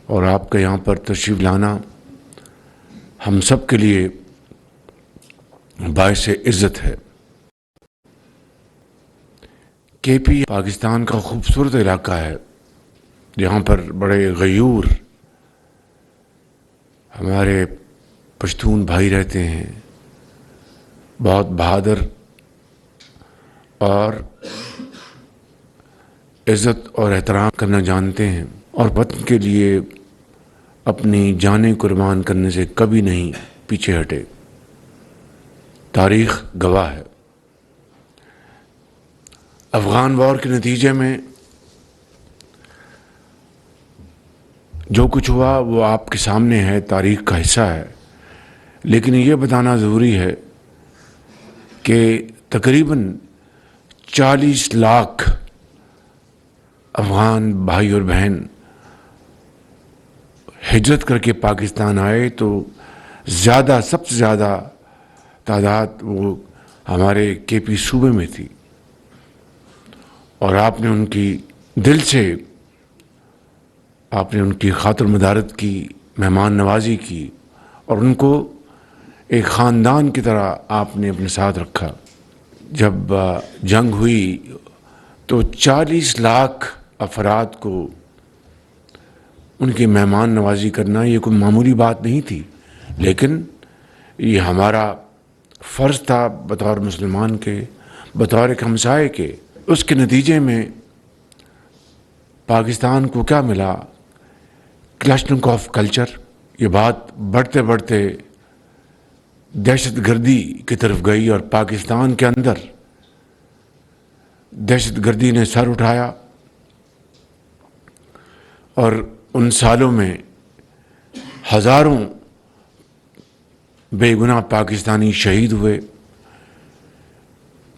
اور آپ کا یہاں پر تشریف لانا ہم سب کے لیے باعث عزت ہے۔ کے پی پاکستان کا خوبصورت علاقہ ہے جہاں پر بڑے غیور ہمارے پشتون بھائی رہتے ہیں، بہت بہادر اور عزت اور احترام کرنا جانتے ہیں، اور وطن کے لیے اپنی جانیں قربان کرنے سے کبھی نہیں پیچھے ہٹے۔ تاریخ گواہ ہے۔ افغان وار کے نتیجے میں جو کچھ ہوا وہ آپ کے سامنے ہے، تاریخ کا حصہ ہے، لیکن یہ بتانا ضروری ہے کہ تقریباً 40 لاکھ افغان بھائی اور بہن ہجرت کر کے پاکستان آئے، تو سب سے زیادہ تعداد وہ ہمارے کے پی صوبے میں تھی، اور آپ نے ان کی دل سے آپ نے ان کی خاطر مدارت کی، مہمان نوازی کی، اور ان کو ایک خاندان کی طرح آپ نے اپنے ساتھ رکھا۔ جب جنگ ہوئی تو 40 لاکھ افراد کو ان کی مہمان نوازی کرنا یہ کوئی معمولی بات نہیں تھی، لیکن یہ ہمارا فرض تھا بطور مسلمان کے، بطور ایک ہمسائے کے۔ اس کے نتیجے میں پاکستان کو کیا ملا؟ Kalashnikov of culture. یہ بات بڑھتے بڑھتے دہشت گردی کی طرف گئی، اور پاکستان کے اندر دہشت گردی نے سر اٹھایا، اور ان سالوں میں ہزاروں بے گناہ پاکستانی شہید ہوئے،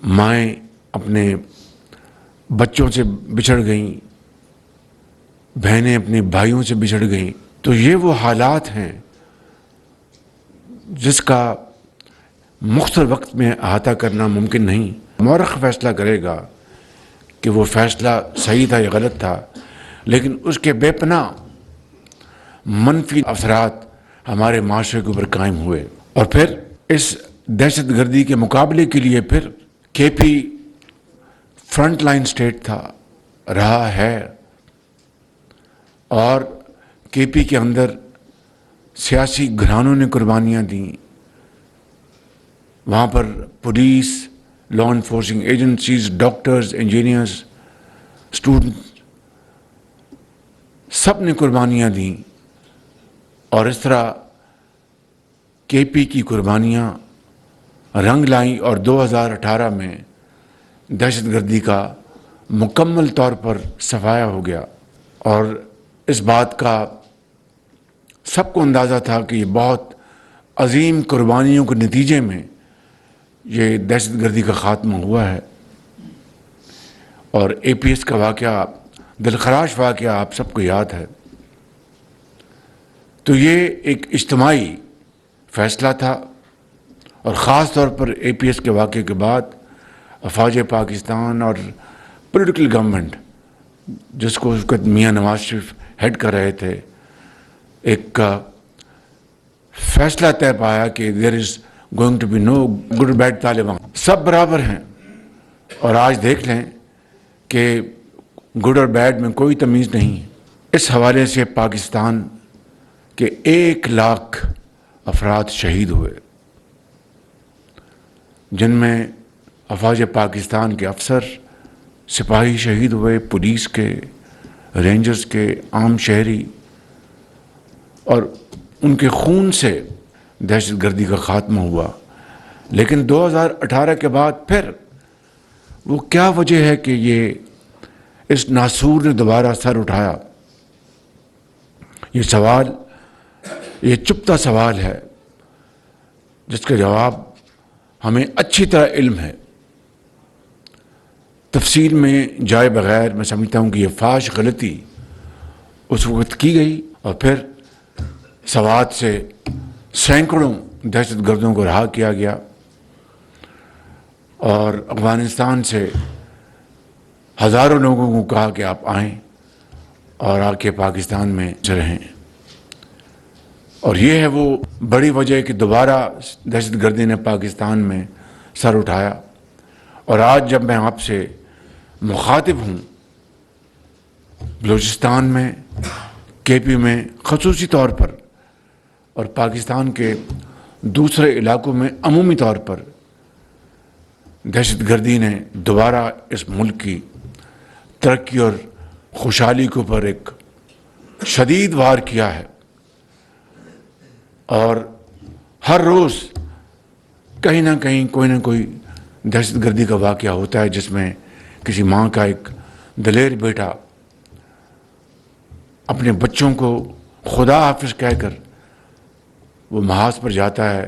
مائیں اپنے بچوں سے بچھڑ گئیں، بہنیں اپنے بھائیوں سے بچھڑ گئیں۔ تو یہ وہ حالات ہیں جس کا مختصر وقت میں احاطہ کرنا ممکن نہیں۔ مورخ فیصلہ کرے گا کہ وہ فیصلہ صحیح تھا یا غلط تھا، لیکن اس کے بے پناہ منفی اثرات ہمارے معاشرے کے اوپر قائم ہوئے، اور پھر اس دہشت گردی کے مقابلے کے لیے پھر کے پی فرنٹ لائن سٹیٹ تھا، رہا ہے، اور کے پی کے اندر سیاسی گھرانوں نے قربانیاں دیں، وہاں پر police, law enforcing agencies, doctors, engineers, students, سب نے قربانیاں دیں، اور اس طرح کے پی کی قربانیاں رنگ لائیں، اور 2018 میں دہشت گردی کا مکمل طور پر صفایا ہو گیا۔ اور اس بات کا سب کو اندازہ تھا کہ یہ بہت عظیم قربانیوں کے نتیجے میں یہ دہشت گردی کا خاتمہ ہوا ہے، اور اے پی ایس کا واقعہ، دلخراش واقعہ آپ سب کو یاد ہے۔ تو یہ ایک اجتماعی فیصلہ تھا، اور خاص طور پر اے پی ایس کے واقعے کے بعد افواج پاکستان اور پولیٹیکل گورنمنٹ، جس کو اس وقت میاں نواز شریف ہیڈ کر رہے تھے، ایک فیصلہ طے پایا کہ there is going to be no good bad Taliban, سب برابر ہیں۔ اور آج دیکھ لیں کہ گڈ اور بیڈ میں کوئی تمیز نہیں ہے۔ اس حوالے سے پاکستان کے 1 لاکھ افراد شہید ہوئے، جن میں افواج پاکستان کے افسر، سپاہی شہید ہوئے، پولیس کے، رینجرز کے، عام شہری، اور ان کے خون سے دہشت گردی کا خاتمہ ہوا۔ لیکن 2018 کے بعد پھر وہ کیا وجہ ہے کہ یہ اس ناسور نے دوبارہ سر اٹھایا؟ یہ سوال، یہ چپتا سوال ہے جس کا جواب ہمیں اچھی طرح علم ہے۔ تفصیل میں جائے بغیر میں سمجھتا ہوں کہ یہ فاش غلطی اس وقت کی گئی، اور پھر سوات سے سینکڑوں دہشت گردوں کو رہا کیا گیا، اور افغانستان سے ہزاروں لوگوں کو کہا کہ آپ آئیں اور آ کے پاکستان میں رہیں۔ اور یہ ہے وہ بڑی وجہ کہ دوبارہ دہشت گردی نے پاکستان میں سر اٹھایا. اور آج جب میں آپ سے مخاطب ہوں بلوچستان میں، کے پی میں خصوصی طور پر، اور پاکستان کے دوسرے علاقوں میں عمومی طور پر، دہشت گردی نے دوبارہ اس ملک کی ترقی اور خوشحالی کے اوپر ایک شدید وار کیا ہے. اور ہر روز کہیں نہ کہیں کوئی نہ کوئی دہشت گردی کا واقعہ ہوتا ہے جس میں کسی ماں کا ایک دلیر بیٹا اپنے بچوں کو خدا حافظ کہہ کر وہ محاذ پر جاتا ہے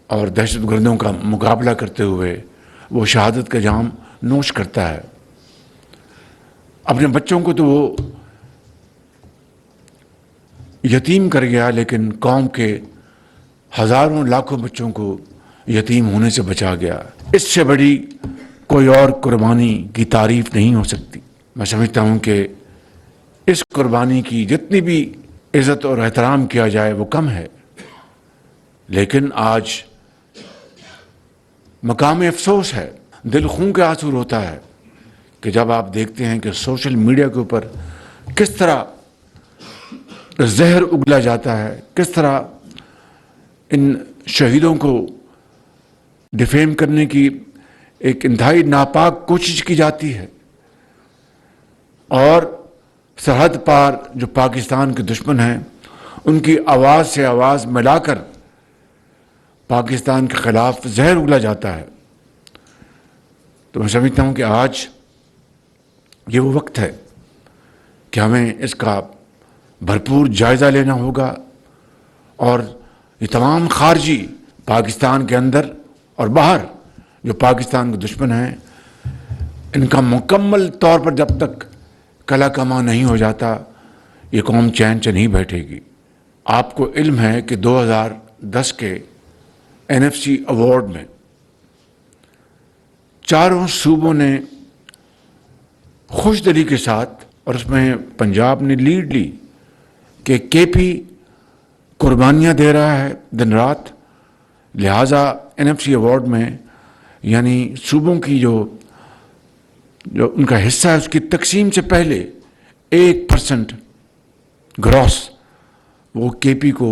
اور دہشت گردوں کا مقابلہ کرتے ہوئے وہ شہادت کا جام نوش کرتا ہے. اپنے بچوں کو تو وہ یتیم کر گیا، لیکن قوم کے ہزاروں لاکھوں بچوں کو یتیم ہونے سے بچا گیا. اس سے بڑی کوئی اور قربانی کی تعریف نہیں ہو سکتی. میں سمجھتا ہوں کہ اس قربانی کی جتنی بھی عزت اور احترام کیا جائے وہ کم ہے. لیکن آج مقام افسوس ہے، دل خون کے آنسو روتا ہے کہ جب آپ دیکھتے ہیں کہ سوشل میڈیا کے اوپر کس طرح زہر اگلا جاتا ہے، کس طرح ان شہیدوں کو ڈیفیم کرنے کی ایک انتہائی ناپاک کوشش کی جاتی ہے، اور سرحد پار جو پاکستان کے دشمن ہیں ان کی آواز سے آواز ملا کر پاکستان کے خلاف زہر اگلا جاتا ہے. تو میں سمجھتا ہوں کہ آج یہ وہ وقت ہے کہ ہمیں اس کا بھرپور جائزہ لینا ہوگا، اور یہ تمام خارجی پاکستان کے اندر اور باہر جو پاکستان کے دشمن ہیں ان کا مکمل طور پر جب تک کلا کما نہیں ہو جاتا یہ قوم چین سے نہیں بیٹھے گی. آپ کو علم ہے کہ 2010 کے NFC ایوارڈ میں چاروں صوبوں نے خوش دلی کے ساتھ، اور اس میں پنجاب نے لیڈ لی کہ کے پی قربانیاں دے رہا ہے دن رات، لہٰذا NFC ایوارڈ میں یعنی صوبوں کی جو ان کا حصہ ہے اس کی تقسیم سے پہلے 1% گراس وہ کے پی کو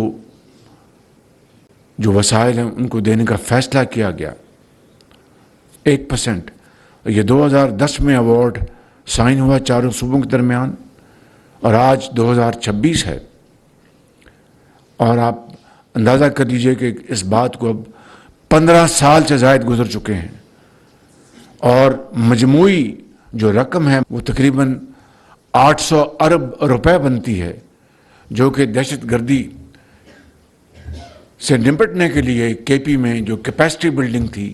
جو وسائل ہیں ان کو دینے کا فیصلہ کیا گیا. 1%. یہ 2010 میں ایوارڈ سائن ہوا چاروں صوبوں کے درمیان، اور آج 2026 ہے، اور آپ اندازہ کر لیجئے کہ اس بات کو اب 15 سال سے زائد گزر چکے ہیں، اور مجموعی جو رقم ہے وہ تقریباً 800 ارب روپے بنتی ہے، جو کہ دہشت گردی سے نپٹنے کے لیے کے پی میں جو کیپیسٹی بلڈنگ تھی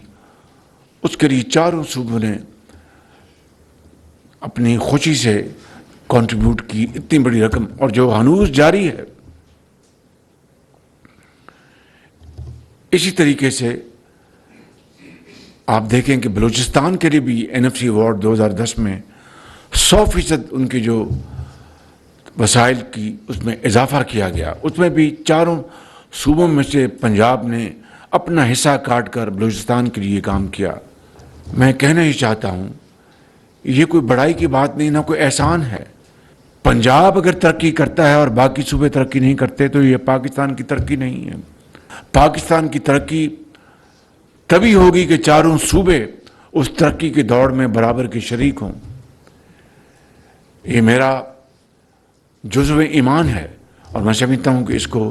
اس کے لیے چاروں صوبوں نے اپنی خوشی سے کنٹریبیوٹ کی اتنی بڑی رقم، اور جو ہنوز جاری ہے. اسی طریقے سے آپ دیکھیں کہ بلوچستان کے لیے بھی NFC ایوارڈ 2010 میں 100% ان کے جو وسائل کی اس میں اضافہ کیا گیا. اس میں بھی چاروں صوبوں میں سے پنجاب نے اپنا حصہ کاٹ کر بلوچستان کے لیے کام کیا. میں کہنا ہی چاہتا ہوں یہ کوئی بڑائی کی بات نہیں، نہ کوئی احسان ہے. پنجاب اگر ترقی کرتا ہے اور باقی صوبے ترقی نہیں کرتے تو یہ پاکستان کی ترقی نہیں ہے. پاکستان کی ترقی تبھی ہوگی کہ چاروں صوبے اس ترقی کی دوڑ میں برابر کے شریک ہوں. یہ میرا جزو ایمان ہے، اور میں سمجھتا ہوں کہ اس کو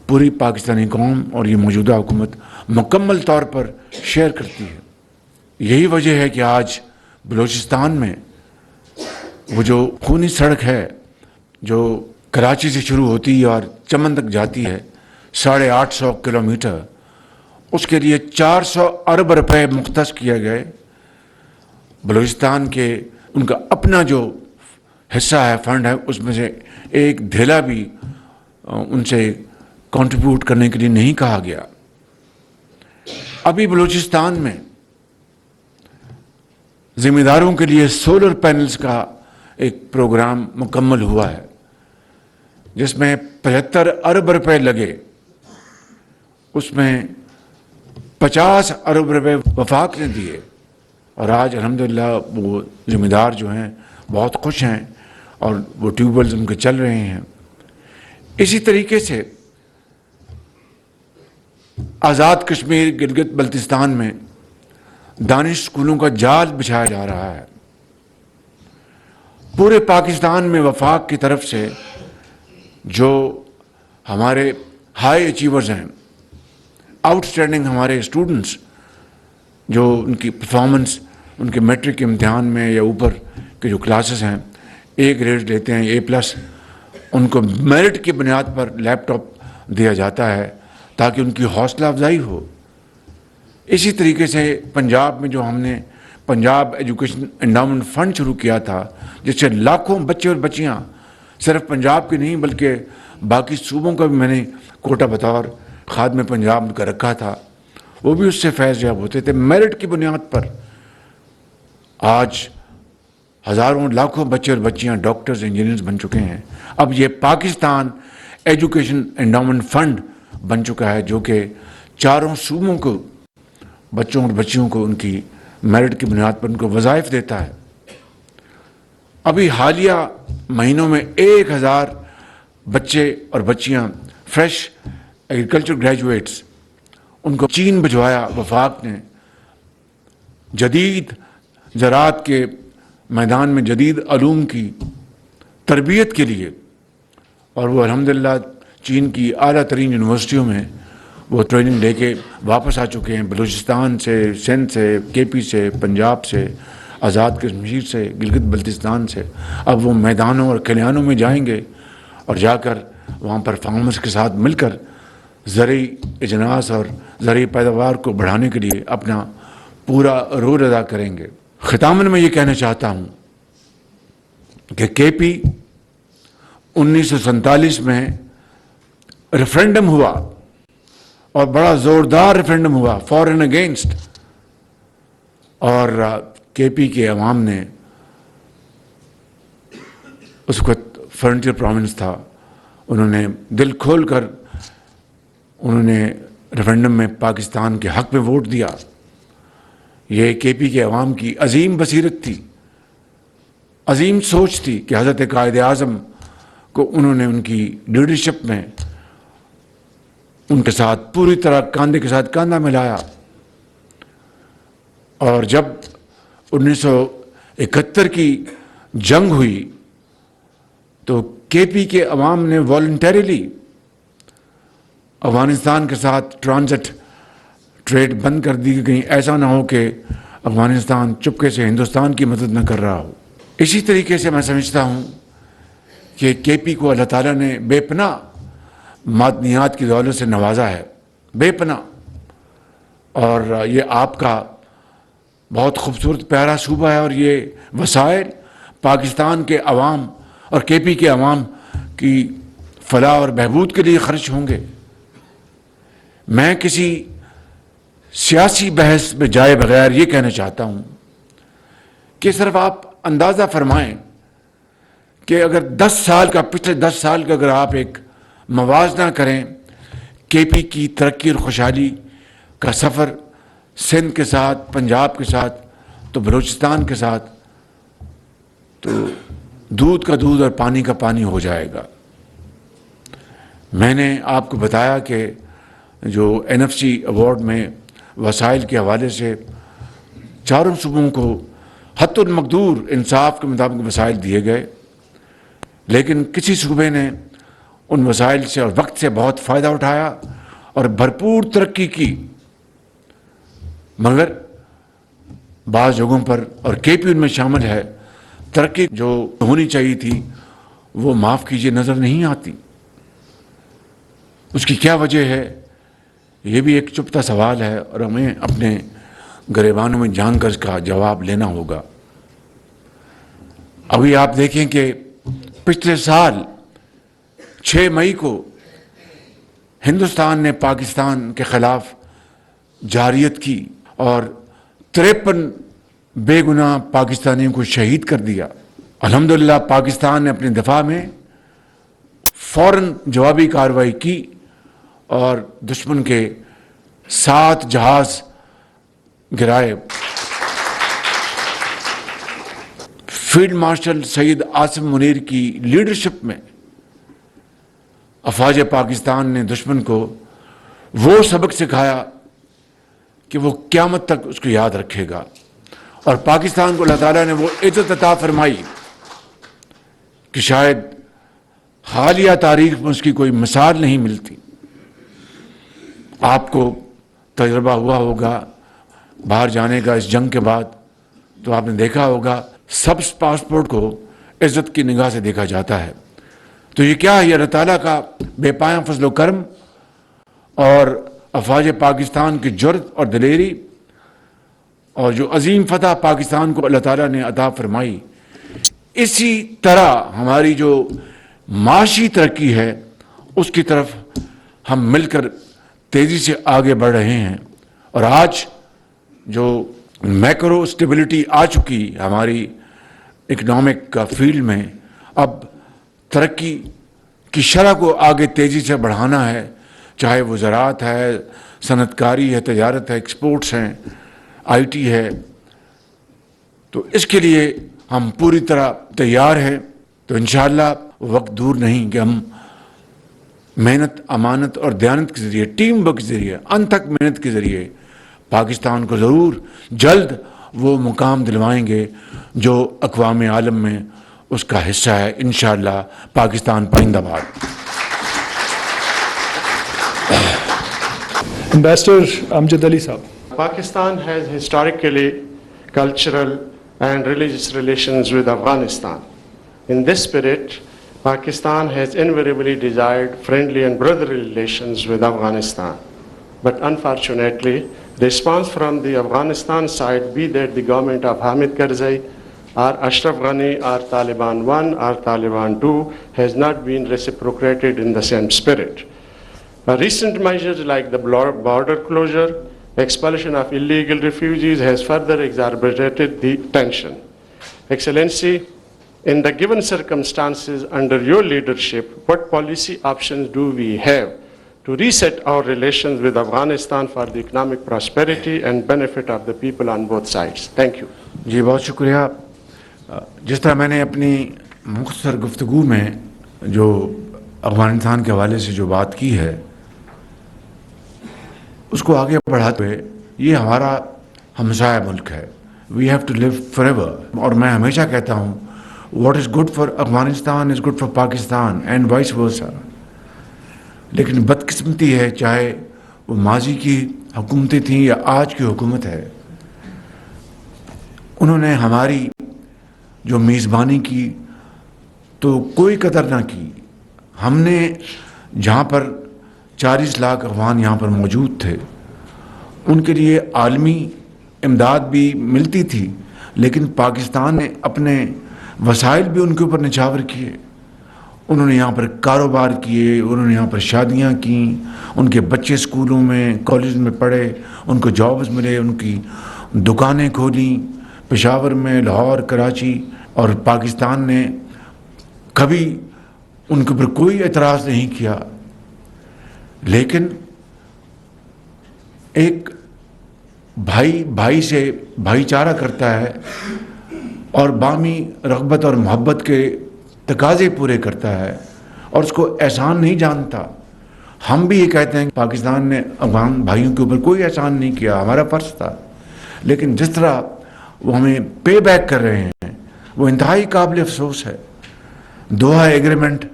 پوری پاکستانی قوم اور یہ موجودہ حکومت مکمل طور پر شیئر کرتی ہے. یہی وجہ ہے کہ آج بلوچستان میں وہ جو خونی سڑک ہے جو کراچی سے شروع ہوتی ہے اور چمن تک جاتی ہے 850 کلومیٹر، اس کے لیے 400 ارب روپے مختص کیے گئے. بلوچستان کے ان کا اپنا جو حصہ ہے، فنڈ ہے، اس میں سے ایک دھیلا بھی ان سے کنٹریبیوٹ کرنے کے لیے نہیں کہا گیا. ابھی بلوچستان میں ذمہ داروں کے لیے سولر پینلز کا ایک پروگرام مکمل ہوا ہے. جس میں 75 ارب روپے لگے، اس میں 50 ارب روپے وفاق نے دیے، اور آج الحمدللہ وہ ذمہ دار جو ہیں بہت خوش ہیں اور وہ ٹیوب ویلز ان کے چل رہے ہیں۔ اسی طریقے سے آزاد کشمیر گلگت بلتستان میں دانش اسکولوں کا جال بچھایا جا رہا ہے۔ پورے پاکستان میں وفاق کی طرف سے جو ہمارے ہائی اچیورز ہیں، آؤٹ اسٹینڈنگ ہمارے اسٹوڈنٹس، جو ان کی پرفارمنس ان کے میٹرک کے امتحان میں یا اوپر کے جو کلاسز ہیں اے گریڈ لیتے ہیں، A+، ان کو میرٹ کی بنیاد پر لیپ ٹاپ دیا جاتا ہے تاکہ ان کی حوصلہ افزائی ہو۔ اسی طریقے سے پنجاب میں جو ہم نے پنجاب ایجوکیشن انڈاؤمنٹ فنڈ شروع کیا تھا، جس سے لاکھوں بچے اور بچیاں صرف پنجاب کے نہیں بلکہ باقی صوبوں کا بھی میں نے کوٹا بطور خادم پنجاب کا رکھا تھا، وہ بھی اس سے فیض یاب ہوتے تھے میرٹ کی بنیاد پر۔ آج ہزاروں لاکھوں بچے اور بچیاں ڈاکٹرز انجینئرز بن چکے ہیں۔ اب یہ پاکستان ایجوکیشن انڈاؤمنٹ فنڈ بن چکا ہے جو کہ چاروں صوبوں کو بچوں اور بچیوں کو ان کی میرٹ کی بنیاد پر ان کو وظائف دیتا ہے۔ ابھی حالیہ مہینوں میں 1000 بچے اور بچیاں فریش ایگریکلچر گریجویٹس ان کو چین بھجوایا وفاق نے، جدید زراعت کے میدان میں جدید علوم کی تربیت کے لیے، اور وہ الحمدللہ چین کی اعلیٰ ترین یونیورسٹیوں میں وہ ٹریننگ لے کے واپس آ چکے ہیں، بلوچستان سے، سندھ سے، KP سے، پنجاب سے، آزاد کشمیر سے، گلگت بلتستان سے۔ اب وہ میدانوں اور کھلیانوں میں جائیں گے اور جا کر وہاں پر فارمرز کے ساتھ مل کر زرعی اجناس اور زرعی پیداوار کو بڑھانے کے لیے اپنا پورا رول ادا کریں گے۔ ختاماً میں یہ کہنا چاہتا ہوں کہ KP 1947 میں ریفرینڈم ہوا اور بڑا زوردار ریفرینڈم ہوا فار اینڈ اگینسٹ، اور KP کے عوام نے اس وقت فرنٹیئر پروونس تھا، انہوں نے دل کھول کر انہوں نے ریفرینڈم میں پاکستان کے حق میں ووٹ دیا۔ یہ KP کے عوام کی عظیم بصیرت تھی، عظیم سوچ تھی کہ حضرت قائد اعظم کو انہوں نے ان کی لیڈرشپ میں ان کے ساتھ پوری طرح کاندھے کے ساتھ کاندھا ملایا، اور جب 1971 کی جنگ ہوئی تو KP کے عوام نے والنٹریلی افغانستان کے ساتھ ٹرانزٹ ٹریڈ بند کر دی کہ کہیں ایسا نہ ہو کہ افغانستان چپکے سے ہندوستان کی مدد نہ کر رہا ہو۔ اسی طریقے سے میں سمجھتا ہوں کہ KP کو اللہ تعالیٰ نے بے پناہ معدنیات کی دولت سے نوازا ہے، بے پناہ، اور یہ آپ کا بہت خوبصورت پیارا صوبہ ہے، اور یہ وسائل پاکستان کے عوام اور KP کے عوام کی فلاح اور بہبود کے لیے خرچ ہوں گے۔ میں کسی سیاسی بحث میں جائے بغیر یہ کہنا چاہتا ہوں کہ صرف آپ اندازہ فرمائیں کہ اگر 10 سال کا پچھلے 10 سال کا اگر آپ ایک موازنہ کریں KP کی ترقی اور خوشحالی کا سفر سندھ کے ساتھ، پنجاب کے ساتھ، تو بلوچستان کے ساتھ، تو دودھ کا دودھ اور پانی کا پانی ہو جائے گا۔ میں نے آپ کو بتایا کہ جو NFC ایوارڈ میں وسائل کے حوالے سے چاروں صوبوں کو حتی المقدور انصاف کے مطابق وسائل دیے گئے، لیکن کسی صوبے نے ان وسائل سے اور وقت سے بہت فائدہ اٹھایا اور بھرپور ترقی کی، مگر بعض جگہوں پر، اور KP ان میں شامل ہے، ترقی جو ہونی چاہیے تھی وہ معاف کیجیے نظر نہیں آتی۔ اس کی کیا وجہ ہے؟ یہ بھی ایک چپتا سوال ہے، اور ہمیں اپنے گریبانوں میں جان کر اس کا جواب لینا ہوگا۔ ابھی آپ دیکھیں کہ پچھلے سال 6 مئی کو ہندوستان نے پاکستان کے خلاف جارحیت کی اور 53 بے گناہ پاکستانیوں کو شہید کر دیا۔ الحمدللہ پاکستان نے اپنے دفاع میں فوراً جوابی کارروائی کی اور دشمن کے 7 جہاز گرائے. فیلڈ مارشل سید عاصم منیر کی لیڈرشپ میں افواج پاکستان نے دشمن کو وہ سبق سکھایا کہ وہ قیامت تک اس کو یاد رکھے گا، اور پاکستان کو اللہ تعالیٰ نے وہ عزت عطا فرمائی کہ شاید حالیہ تاریخ میں اس کی کوئی مثال نہیں ملتی. آپ کو تجربہ ہوا ہوگا باہر جانے کا اس جنگ کے بعد، تو آپ نے دیکھا ہوگا سبز پاسپورٹ کو عزت کی نگاہ سے دیکھا جاتا ہے. تو یہ کیا ہے؟ یہ اللہ تعالیٰ کا بے پایاں فضل و کرم اور افواج پاکستان کی جرأت اور دلیری، اور جو عظیم فتح پاکستان کو اللہ تعالیٰ نے عطا فرمائی. اسی طرح ہماری جو معاشی ترقی ہے اس کی طرف ہم مل کر تیزی سے آگے بڑھ رہے ہیں. اور آج جو میکرو اسٹیبلٹی آ چکی ہماری اکنامک کا فیلڈ میں، اب ترقی کی شرح کو آگے تیزی سے بڑھانا ہے، چاہے وہ زراعت ہے، صنعت کاری ہے، تجارت ہے، ایکسپورٹس ہیں، آئی ٹی ہے. تو اس کے لیے ہم پوری طرح تیار ہیں. تو انشاءاللہ وقت دور نہیں کہ ہم محنت، امانت اور دیانت کے ذریعے، ٹیم ورک کے ذریعے، انتھک محنت کے ذریعے پاکستان کو ضرور جلد وہ مقام دلوائیں گے جو اقوام عالم میں اس کا حصہ ہے. انشاءاللہ پاکستان پائندہ باد. Ambassador Amjad Ali Saab. Pakistan has historically, cultural and religious relations with Afghanistan. In this spirit, Pakistan has invariably desired friendly and brotherly relations with Afghanistan. But unfortunately, response from the Afghanistan side, be that the government of Hamid Karzai or Ashraf Ghani or Taliban 1 or Taliban 2, has not been reciprocated in the same spirit. Recent measures like the border closure, expulsion of illegal refugees has further exacerbated the tension. Excellency, in the given circumstances under your leadership, what policy options do we have to reset our relations with Afghanistan for the economic prosperity and benefit of the people on both sides? Thank you. جی بہت شکریہ. جس طرح میں نے اپنی مختصر گفتگو میں جو افغانستان کے حوالے سے جو بات کی ہے اس کو آگے بڑھاتے ہوئے، یہ ہمارا ہمسایہ ملک ہے. We have to live for ever. اور میں ہمیشہ کہتا ہوں what is good for Afghanistan is good for Pakistan and vice versa. لیکن بدقسمتی ہے، چاہے وہ ماضی کی حکومتیں تھیں یا آج کی حکومت ہے، انہوں نے ہماری جو میزبانی کی تو کوئی قدر نہ کی. ہم نے جہاں پر 40 لاکھ افغان یہاں پر موجود تھے، ان کے لیے عالمی امداد بھی ملتی تھی، لیکن پاکستان نے اپنے وسائل بھی ان کے اوپر نچھاور کیے. انہوں نے یہاں پر کاروبار کیے، انہوں نے یہاں پر شادیاں کیں، ان کے بچے اسکولوں میں کالج میں پڑھے، ان کو جابز ملے، ان کی دکانیں کھولیں پشاور میں، لاہور، کراچی. اور پاکستان نے کبھی ان کے اوپر کوئی اعتراض نہیں کیا. لیکن ایک بھائی سے بھائی چارہ کرتا ہے اور باہمی رغبت اور محبت کے تقاضے پورے کرتا ہے اور اس کو احسان نہیں جانتا. ہم بھی یہ کہتے ہیں کہ پاکستان نے افغان بھائیوں کے اوپر کوئی احسان نہیں کیا، ہمارا فرض تھا. لیکن جس طرح وہ ہمیں پے بیک کر رہے ہیں وہ انتہائی قابل افسوس ہے. دوحہ ایگریمنٹ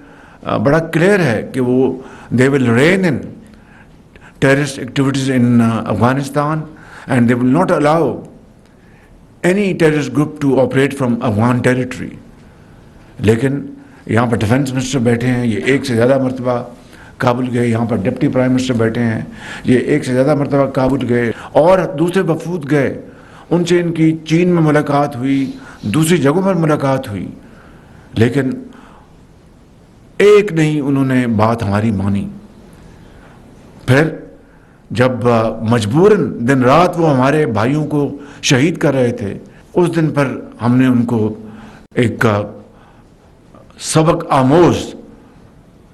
بڑا کلیئر ہے کہ وہ they will rein in terrorist activities in Afghanistan and they will not allow any terrorist group to operate from Afghan territory. لیکن یہاں پر ڈیفنس منسٹر بیٹھے ہیں، یہ ایک سے زیادہ مرتبہ کابل گئے. یہاں پر ڈپٹی پرائم منسٹر بیٹھے ہیں، یہ ایک سے زیادہ مرتبہ کابل گئے، اور دوسرے وفود گئے. ان سے ان کی چین میں ملاقات ہوئی، دوسری جگہوں پر ملاقات ہوئی، لیکن ایک نہیں انہوں نے بات ہماری مانی. پھر جب مجبوراً دن رات وہ ہمارے بھائیوں کو شہید کر رہے تھے، اس دن پر ہم نے ان کو ایک سبق آموز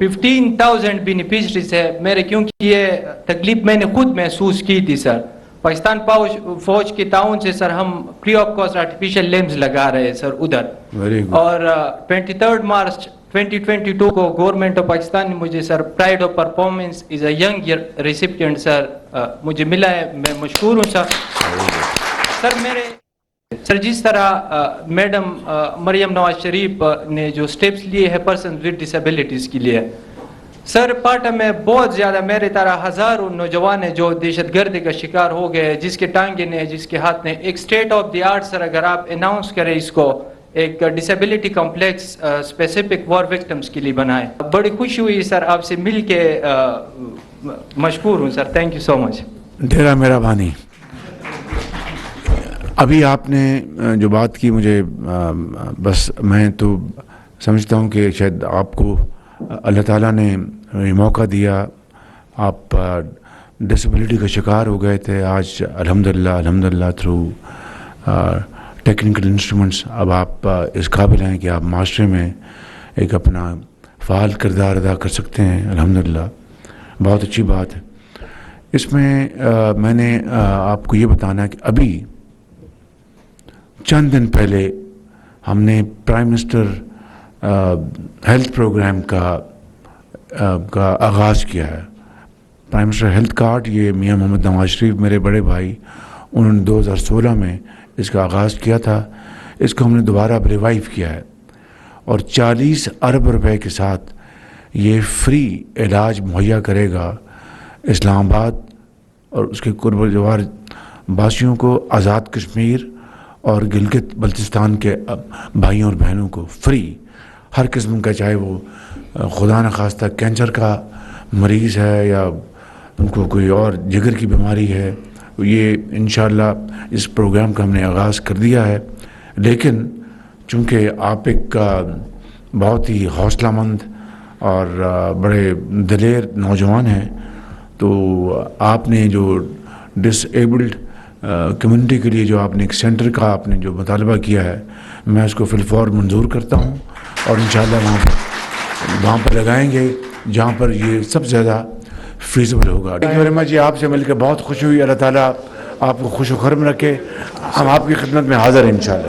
15,000 بینیفیشریز ہے میرے, کیونکہ یہ تکلیف میں نے خود محسوس کی تھی سر. پاکستان فوج کے تعاون سے سر ہم فری آف کاسٹ آرٹیفیشیل لمبس لگا رہے ہیں سر ادھر. Very good. اور 23 مارچ 2022 کو گورنمنٹ آف پاکستان نے مجھے sir pride of performance as a young recipient sir مجھے ملا ہے, میں مشکور ہوں سر. سر میرے سر جس طرح میڈم مریم نواز شریف نے جو سٹیپس لیے ہیں پرسنز ود ڈسیبلٹیز کے لیے, سر پاٹا میں بہت زیادہ میرے طرح ہزاروں نوجوان ہیں جو دہشت گردی کا شکار ہو گئے, جس کے ٹانگے نے, جس کے ہاتھ نے. ایک اسٹیٹ آف دی آرٹ سر اگر آپ اناؤنس کریں اس کو, ایک ڈسیبلٹی کمپلیکس اسپیسیفک وار وکٹمس کے لیے بنائے. بڑی خوشی ہوئی سر آپ سے مل کے, مشکور ہوں سر. تھینک یو سو مچ. ڈیرا میرا بانی. ابھی آپ نے جو بات کی مجھے بس میں تو سمجھتا ہوں کہ شاید آپ کو اللہ تعالیٰ نے یہ موقع دیا, آپ ڈسیبلٹی کا شکار ہو گئے تھے, آج الحمدللہ تھرو ٹیکنیکل انسٹرومنٹس اب آپ اس قابل ہیں کہ آپ معاشرے میں ایک اپنا فعال کردار ادا کر سکتے ہیں. الحمدللہ بہت اچھی بات ہے. اس میں میں نے آپ کو یہ بتانا ہے کہ ابھی چند دن پہلے ہم نے پرائم منسٹر ہیلتھ پروگرام کا آغاز کیا ہے. پرائم منسٹر ہیلتھ کارڈ, یہ میاں محمد نواز شریف میرے بڑے بھائی, انہوں نے 2016 میں اس کا آغاز کیا تھا. اس کو ہم نے دوبارہ اب ریوائیو کیا ہے اور 40 ارب روپے کے ساتھ یہ فری علاج مہیا کرے گا اسلام آباد اور اس کے قرب و جوار باسیوں کو, آزاد کشمیر اور گلگت بلتستان کے بھائیوں اور بہنوں کو فری ہر قسم کا, چاہے وہ خدا نخواستہ کینسر کا مریض ہے یا ان کو کوئی اور جگر کی بیماری ہے. یہ انشاءاللہ اس پروگرام کا ہم نے آغاز کر دیا ہے. لیکن چونکہ آپ ایک بہت ہی حوصلہ مند اور بڑے دلیر نوجوان ہیں, تو آپ نے جو ڈس ایبلڈ کمیونٹی کے لیے جو آپ نے ایک سینٹر کا آپ نے جو مطالبہ کیا ہے, میں اس کو فی الفور منظور کرتا ہوں اور انشاءاللہ وہاں پر لگائیں گے جہاں پر یہ سب سے زیادہ فیزبل ہوگا. Thank you very much. آپ سے مل کے بہت خوشی ہوئی. اللہ تعالیٰ آپ کو خوش و خرم رکھے. ہم آپ کی خدمت میں حاضر ہیں انشاءاللہ.